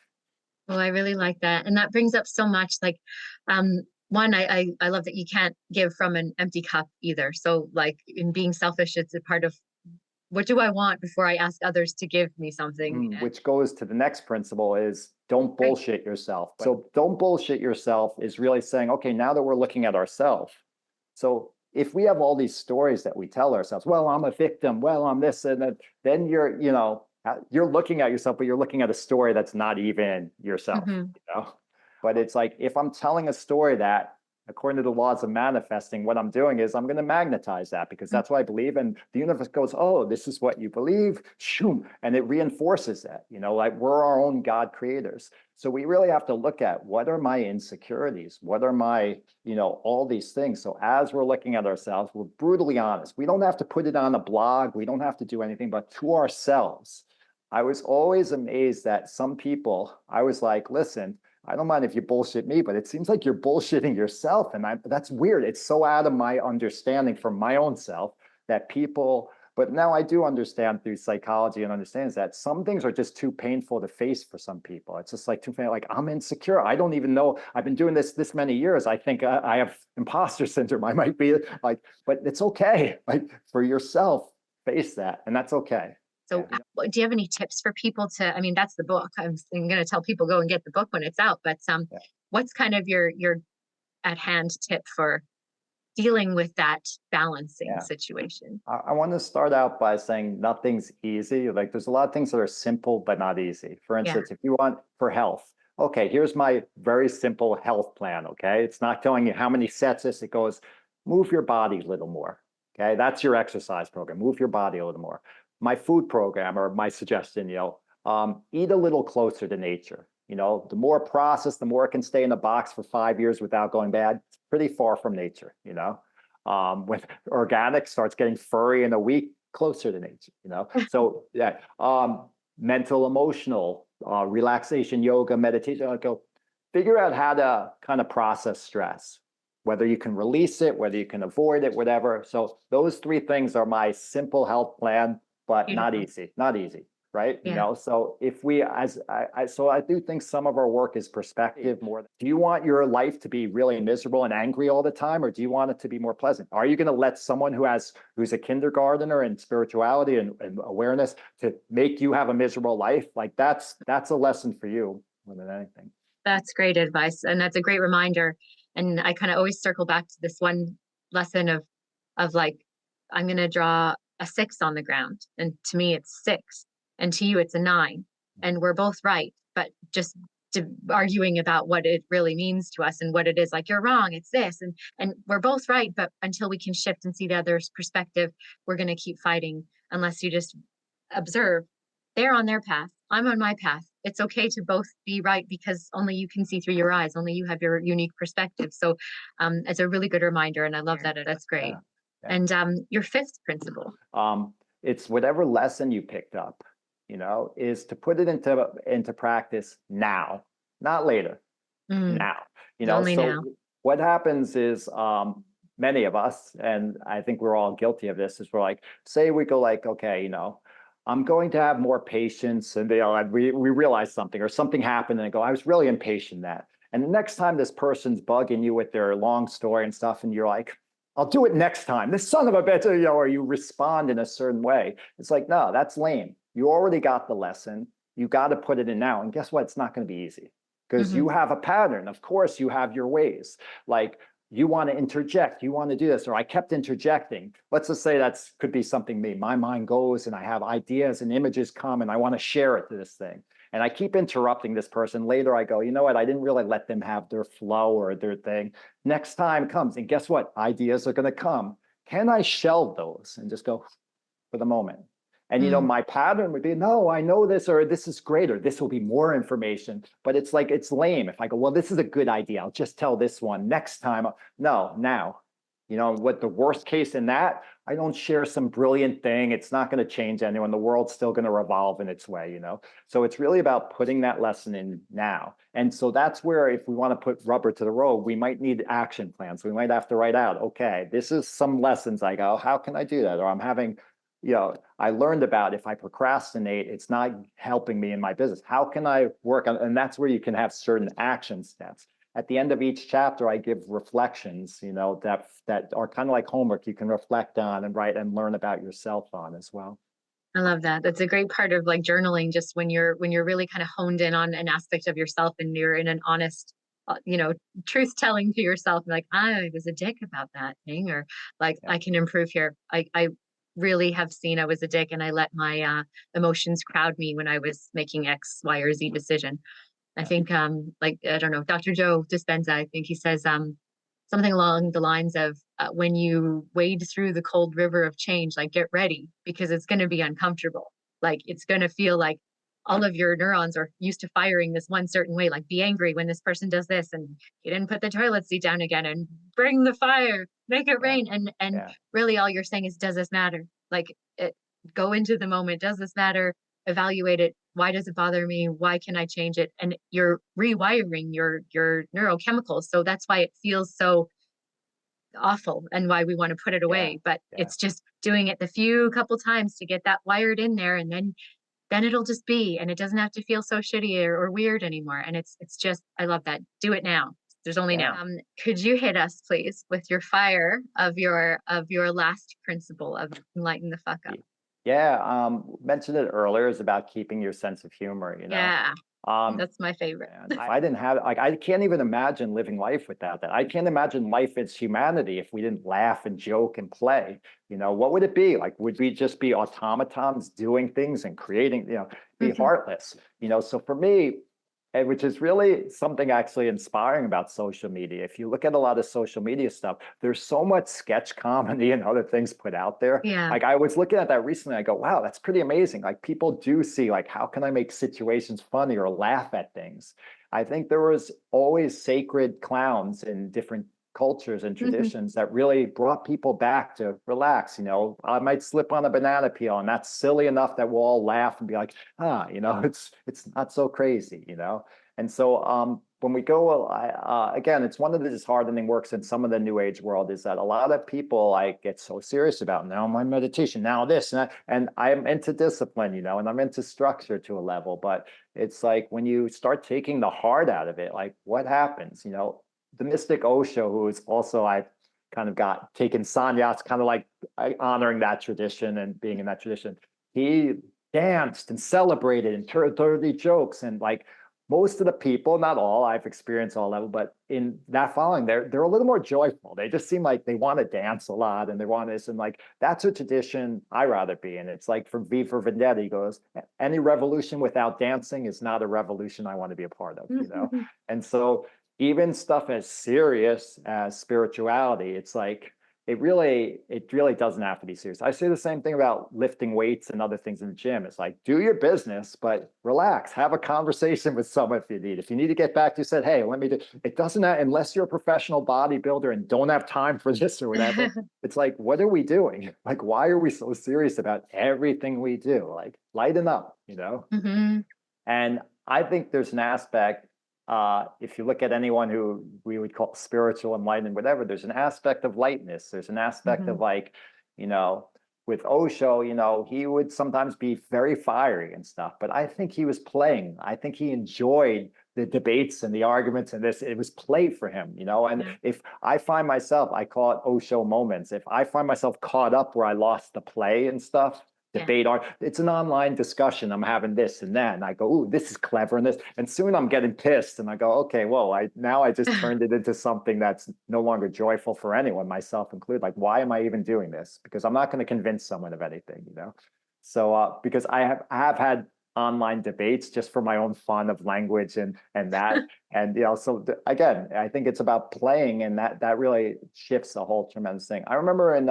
Well, I really like that. And that brings up so much. Like, one, I love that you can't give from an empty cup either. So like in being selfish, it's a part of what do I want before I ask others to give me something.
Which goes to the next principle is don't bullshit yourself. So don't bullshit yourself is really saying, okay, now that we're looking at ourselves. So if we have all these stories that we tell ourselves, well, I'm a victim, well, I'm this and that, then you're, you know, you're looking at yourself, but you're looking at a story that's not even yourself, you know? But it's like, if I'm telling a story that, according to the laws of manifesting, what I'm doing is I'm going to magnetize that because that's what I believe. And the universe goes, oh, this is what you believe. Shoom. And it reinforces that, you know, like we're our own God creators. So we really have to look at what are my insecurities? What are my, you know, all these things. So as we're looking at ourselves, we're brutally honest. We don't have to put it on a blog. We don't have to do anything, but to ourselves. I was always amazed that some people, I was like, listen, I don't mind if you bullshit me, but it seems like you're bullshitting yourself. And that's weird. It's so out of my understanding from my own self that people, but now I do understand through psychology and understands that some things are just too painful to face for some people. It's just like too painful. Like I'm insecure. I don't even know. I've been doing this many years. I think I have imposter syndrome. I might be like, but it's okay. Like for yourself, face that. And that's okay.
So do you have any tips for people to, I mean, that's the book. I'm going to tell people go and get the book when it's out, but what's kind of your at hand tip for dealing with that balancing situation?
I want to start out by saying nothing's easy. Like there's a lot of things that are simple, but not easy. For instance, if you want for health, okay, here's my very simple health plan. Okay. It's not telling you how many sets this, it goes, move your body a little more. Okay. That's your exercise program. Move your body a little more. My food program or my suggestion, you know, eat a little closer to nature. You know, the more processed, the more it can stay in the box for 5 years without going bad. It's pretty far from nature, you know. When organic starts getting furry in a week, closer to nature, you know. So yeah, mental, emotional, relaxation, yoga, meditation. I'll go figure out how to kind of process stress, whether you can release it, whether you can avoid it, whatever. So those 3 things are my simple health plan. But not easy, right? You know, so if we, so I do think some of our work is perspective more. Do you want your life to be really miserable and angry all the time, or do you want it to be more pleasant? Are you going to let someone who's a kindergartner in spirituality and awareness to make you have a miserable life? Like that's a lesson for you more than anything.
That's great advice, and that's a great reminder. And I kind of always circle back to this one lesson of like, I'm going to draw a 6 on the ground. And to me, it's 6. And to you, it's a 9. And we're both right. But just arguing about what it really means to us and what it is, like, you're wrong, it's this. And we're both right. But until we can shift and see the other's perspective, we're going to keep fighting unless you just observe. They're on their path. I'm on my path. It's okay to both be right because only you can see through your eyes. Only you have your unique perspective. So it's a really good reminder. And I love that. That's great. And your 5th principle?
It's whatever lesson you picked up, you know, is to put it into practice now, not later. Now, you know.
Only
so
now.
What happens is many of us, and I think we're all guilty of this, is we're like, say we go like, okay, you know, I'm going to have more patience, and we realize something or something happened, and I go, I was really impatient that. And the next time this person's bugging you with their long story and stuff, and you're like, I'll do it next time. This son of a bitch, you know, or you respond in a certain way. It's like, no, that's lame. You already got the lesson. you got to put it in now. And guess what? It's not going to be easy because
Mm-hmm.
you have a pattern. Of course, you have your ways. Like you want to interject, you want to do this, or I kept interjecting. Let's just say that's could be something me. My mind goes and I have ideas and images come and I want to share it to this thing. And I keep interrupting this person. Later I go, you know what? I didn't really let them have their flow or their thing. Next time comes, and guess what? Ideas are going to come. Can I shelve those and just go for the moment? And you know, my pattern would be, no, I know this, or this is great, or this will be more information. But it's like, it's lame. If I go, well, this is a good idea, I'll just tell this one next time. No, now, you know, what the worst case in that, I don't share some brilliant thing. It's not going to change anyone. The world's still going to revolve in its way, you know? So it's really about putting that lesson in now. And so that's where, if we want to put rubber to the road, we might need action plans. We might have to write out, okay, this is some lessons I go, how can I do that? Or I'm having, you know, I learned about if I procrastinate, it's not helping me in my business. How can I work on, and that's where you can have certain action steps. At the end of each chapter, I give reflections, you know, that are kind of like homework you can reflect on and write and learn about yourself on as well.
I love that. That's a great part of like journaling, just when you're really kind of honed in on an aspect of yourself and you're in an honest, truth telling to yourself, like I was a dick about that thing, or like
Yeah.
I can improve here. I really have seen I was a dick and I let my emotions crowd me when I was making X, Y, or Z decision. I
Yeah.
think like I don't know, Dr. Joe Dispenza, I think he says something along the lines of when you wade through the cold river of change, like get ready because it's going to be uncomfortable. Like it's going to feel like all of your neurons are used to firing this one certain way, like be angry when this person does this and you didn't put the toilet seat down again and bring the fire, make it
Yeah.
rain. And
Yeah.
really all you're saying is, does this matter? Like it, go into the moment. Does this matter? Evaluate it. Why does it bother me? Why can I change it? And you're rewiring your neurochemicals. So that's why it feels so awful and why we want to put it
Yeah.
away. But
Yeah.
it's just doing it the few couple times to get that wired in there, and then it'll just be, and it doesn't have to feel so shitty or weird anymore. And it's just, I love that. Do it now. There's only
Yeah.
now. Could you hit us, please, with your fire of your last principle of enlighten the fuck up?
Yeah. Mentioned it earlier, is about keeping your sense of humor, you know.
Yeah,
Um,
that's my favorite.
And if I didn't have, like, I can't even imagine living life without that. I can't imagine life as humanity if we didn't laugh and joke and play. You know, what would it be? Like, would we just be automatons doing things and creating, you know, be
Mhm.
heartless? You know, so for me, and which is really something actually inspiring about social media. If you look at a lot of social media stuff, there's so much sketch comedy and other things put out there.
Yeah.
Like I was looking at that recently, I go, wow, that's pretty amazing. Like people do see like, how can I make situations funny or laugh at things? I think there was always sacred clowns in different cultures and
Mhm.
traditions that really brought people back to relax. You know, I might slip on a banana peel and that's silly enough that we'll all laugh and be like, ah, you know, it's not so crazy, you know. And so when we go, again, it's one of the disheartening works in some of the new age world is that a lot of people like get so serious about now my meditation, now this and that, and I'm into discipline, you know, and I'm into structure to a level, but it's like when you start taking the heart out of it, like what happens, you know, the mystic Osho, who is also, I kind of got taken sannyas, kind of like honoring that tradition and being in that tradition. He danced and celebrated and told dirty jokes and like most of the people, not all, I've experienced all level, but in that following, they're a little more joyful. They just seem like they want to dance a lot and they want this, and like that's a tradition I rather be in. It's like from V for Vendetta, he goes, any revolution without dancing is not a revolution I want to be a part of, you know? And so even stuff as serious as spirituality, it's like it really doesn't have to be serious. I say the same thing about lifting weights and other things in the gym. It's like, do your business, but relax, have a conversation with someone if you need. If you need to get back to said, hey, let me do it, doesn't have, unless you're a professional bodybuilder and don't have time for this or whatever. It's like, what are we doing? Like, why are we so serious about everything we do? Like, lighten up, you know?
Mhm.
And I think there's an aspect, if you look at anyone who we would call spiritual, enlightened, whatever, there's an aspect of lightness. There's an aspect of
Mhm.
like, you know, with Osho, you know, he would sometimes be very fiery and stuff, but I think he was playing. I think he enjoyed the debates and the arguments and this, it was play for him, you know. And
Yeah.
if I find myself, I call it Osho moments. If I find myself caught up where I lost the play and stuff, debate art. It's an online discussion. I'm having this and that. And I go, ooh, this is clever and this. And soon I'm getting pissed. And I go, okay, whoa, I just turned it into something that's no longer joyful for anyone, myself included. Like, why am I even doing this? Because I'm not going to convince someone of anything, you know? So because I have had online debates just for my own fun of language and that. And you know, so again, I think it's about playing, and that really shifts the whole tremendous thing. I remember in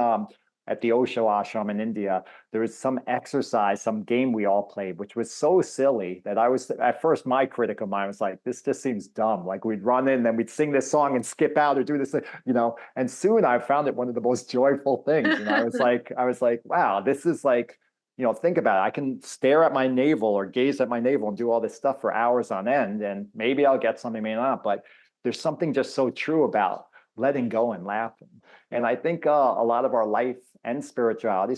at the Osho ashram in India, there was some exercise, some game we all played, which was so silly that I was at first, my critic of mine was like, this just seems dumb. Like we'd run in, then we'd sing this song and skip out or do this, you know. And soon I found it one of the most joyful things. And I was like, wow, this is like, you know, think about it. I can stare at my navel or gaze at my navel and do all this stuff for hours on end, and maybe I'll get something, maybe not. But there's something just so true about letting go and laughing. And I think a lot of our life and spirituality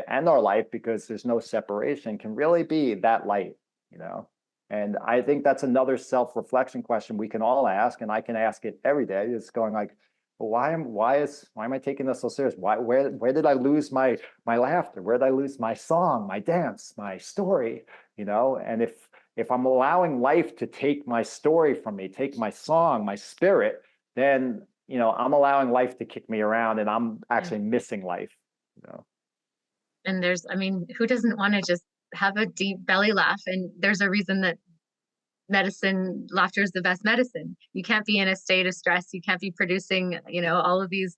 and our life, because there's no separation, can really be that light, you know. And I think that's another self-reflection question we can all ask, and I can ask it every day. It's going like, well, why am I taking this so serious? Where did I lose my laughter? Where did I lose my song, my dance, my story? You know, and if I'm allowing life to take my story from me, take my song, my spirit, then you know, I'm allowing life to kick me around, and I'm actually missing life, you know.
And there's, I mean, who doesn't want to just have a deep belly laugh? And there's a reason that laughter is the best medicine. You can't be in a state of stress. You can't be producing, you know, all of these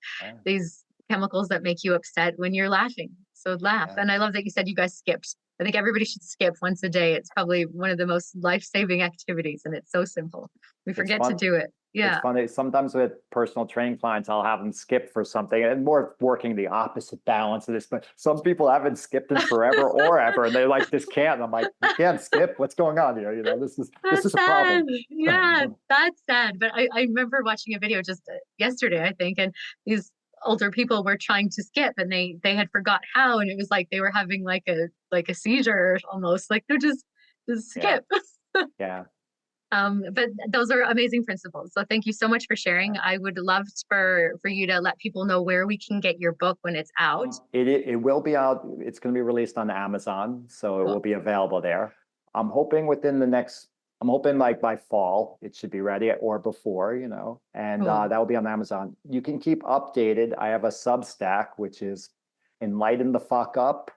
chemicals that make you upset when you're laughing. So laugh. And I love that you said you guys skipped. I think everybody should skip once a day. It's probably one of the most life-saving activities, and it's so simple. We forget to do it. Yeah.
It's funny. Sometimes with personal training clients, I'll have them skip for something, and more working the opposite balance of this. But some people haven't skipped in forever or ever, and they like, this can't. And I'm like, you can't skip. What's going on here? You know, this is a problem.
Yeah, that's sad. But I remember watching a video just yesterday, I think, and these older people were trying to skip, and they had forgot how, and it was like they were having like a seizure almost. Like they're just skip.
Yeah.
But those are amazing principles. So thank you so much for sharing. I would love for you to let people know where we can get your book when it's out.
It will be out. It's going to be released on Amazon, so it will be available there. I'm hoping like by fall it should be ready, or before, you know, and that will be on Amazon. You can keep updated. I have a Substack, which is Enlighten the FK Up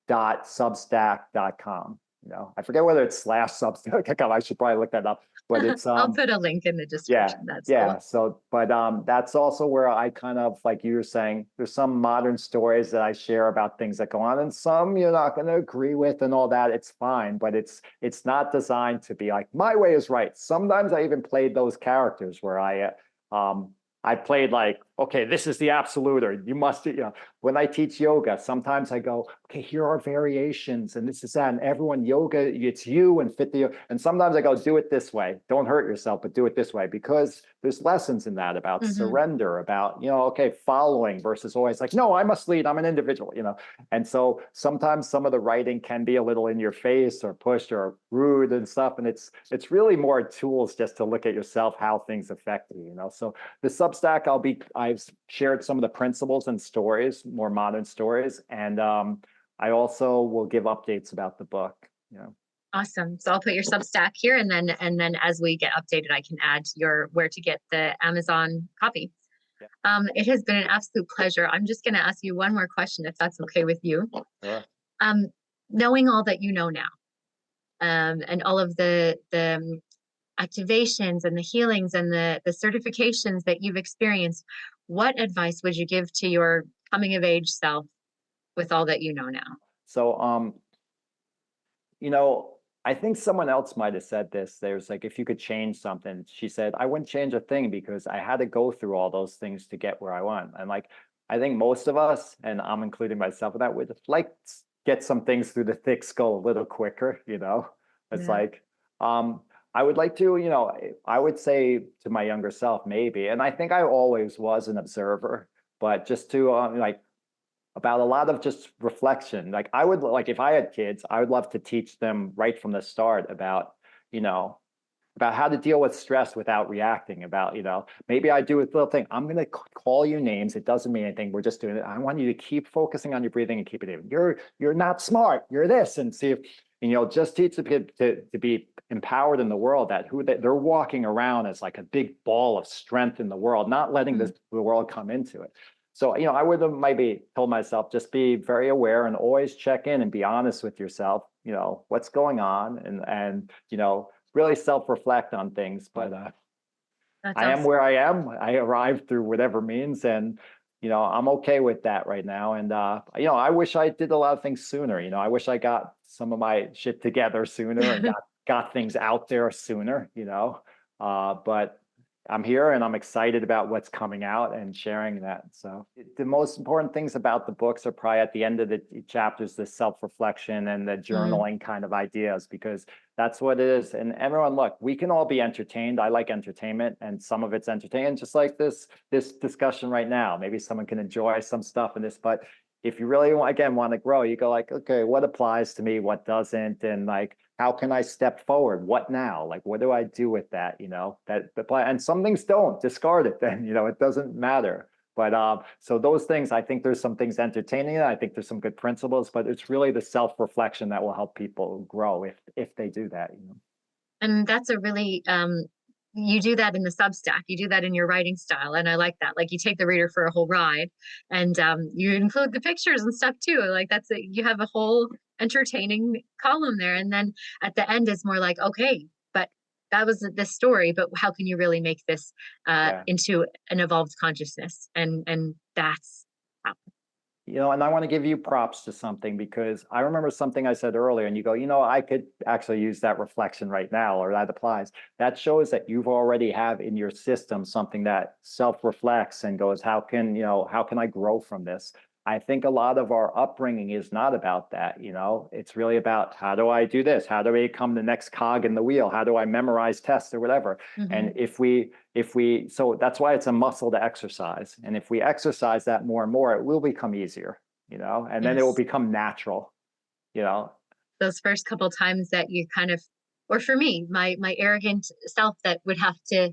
.substack.com. You know, I forget whether it's /Substack. I should probably look that up, but it's
I'll put a link in the description. That's cool.
So, but that's also where I kind of, like you were saying, there's some modern stories that I share about things that go on, and some you're not going to agree with and all that. It's fine, but it's not designed to be like my way is right. Sometimes I even played those characters where I played like, okay, this is the absolute, or you must, you know, when I teach yoga, sometimes I go, okay, here are variations and this is that. And everyone, yoga, it's you and fit the, and sometimes I go, do it this way. Don't hurt yourself, but do it this way, because there's lessons in that about surrender, about, you know, okay, following versus always like, no, I must lead, I'm an individual, you know. And so sometimes some of the writing can be a little in your face or pushed or rude and stuff. And it's really more tools just to look at yourself, how things affect you, you know. So the Substack, I've shared some of the principles and stories, more modern stories, and I also will give updates about the book. You know.
Awesome. So I'll put your Substack here, and then as we get updated, I can add your where to get the Amazon copy. Yeah. It has been an absolute pleasure. I'm just going to ask you one more question, if that's okay with you.
Sure.
Knowing all that you know now, and all of the activations and the healings and the certifications that you've experienced, what advice would you give to your coming of age self with all that you know now?
So, you know, I think someone else might have said this. There's like, if you could change something, she said, I wouldn't change a thing because I had to go through all those things to get where I want. And like, I think most of us, and I'm including myself in that, would like get some things through the thick skull a little quicker, you know? It's like, I would like to, you know, I would say to my younger self, maybe, and I think I always was an observer, but just to like, about a lot of just reflection. Like I would, like if I had kids, I would love to teach them right from the start about, you know, about how to deal with stress without reacting, about, you know, maybe I do a little thing. I'm going to call you names. It doesn't mean anything. We're just doing it. I want you to keep focusing on your breathing and keep it in. You're not smart. You're this, and see if, you know, just teach the kid to be empowered in the world, that they're walking around as like a big ball of strength in the world, not letting the world come into it. So, you know, I would have maybe told myself, just be very aware and always check in and be honest with yourself, you know, what's going on, and, you know, really self-reflect on things. But
That's
I am
awesome.
where I am. I arrived through whatever means, and, you know, I'm okay with that right now. And, you know, I wish I did a lot of things sooner. You know, I wish I got some of my shit together sooner and got things out there sooner, you know. But I'm here and I'm excited about what's coming out and sharing that. So the most important things about the books are probably at the end of the chapters, the self-reflection and the journaling kind of ideas, because that's what it is. And everyone, look, we can all be entertained. I like entertainment, and some of it's entertaining, just like this discussion right now. Maybe someone can enjoy some stuff in this, but if you really want to grow, you go like, okay, what applies to me, what doesn't, and like, how can I step forward? What now? Like, what do I do with that? You know, that apply, and some things don't, discard it then, you know, it doesn't matter. But so those things, I think there's some things entertaining. I think there's some good principles, but it's really the self-reflection that will help people grow if they do that, you know.
And that's a really you do that in the Substack, you do that in your writing style, and I like that. Like, you take the reader for a whole ride, and you include the pictures and stuff too. Like, you have a whole entertaining column there, and then at the end is more like, okay, but that was this story, but how can you really make this
Yeah.
into an evolved consciousness? And that's how.
You know, and I want to give you props to something, because I remember something I said earlier, and you go, you know, I could actually use that reflection right now, or that applies. That shows that you've already have in your system something that self-reflects and goes, how can, you know, how can I grow from this? I think a lot of our upbringing is not about that. You know, it's really about, how do I do this? How do I become the next cog in the wheel? How do I memorize tests or whatever? And if we, so that's why it's a muscle to exercise. And if we exercise that more and more, it will become easier, you know, and then it will
Yes.
become natural, you know.
Those first couple times that you kind of, or for me, my arrogant self that would have to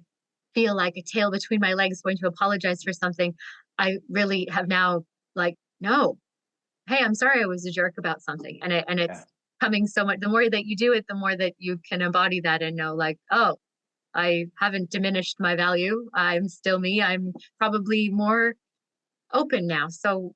feel like a tail between my legs going to apologize for something, I really have now, like, no, hey, I'm sorry I was a jerk about something. And
Yeah.
it's coming so much, the more that you do it, the more that you can embody that and know, like, oh, I haven't diminished my value. I'm still me. I'm probably more open now. So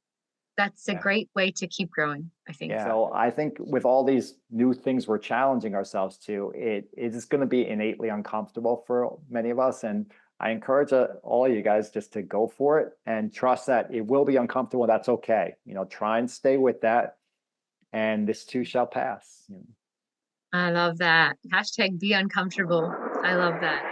that's a
Yeah.
great way to keep growing, I think.
Yeah. So I think with all these new things we're challenging ourselves to, it is going to be innately uncomfortable for many of us. And I encourage all of you guys just to go for it and trust that it will be uncomfortable. That's okay. You know, try and stay with that, and this too shall pass. You know?
I love that. Hashtag be uncomfortable. I love that.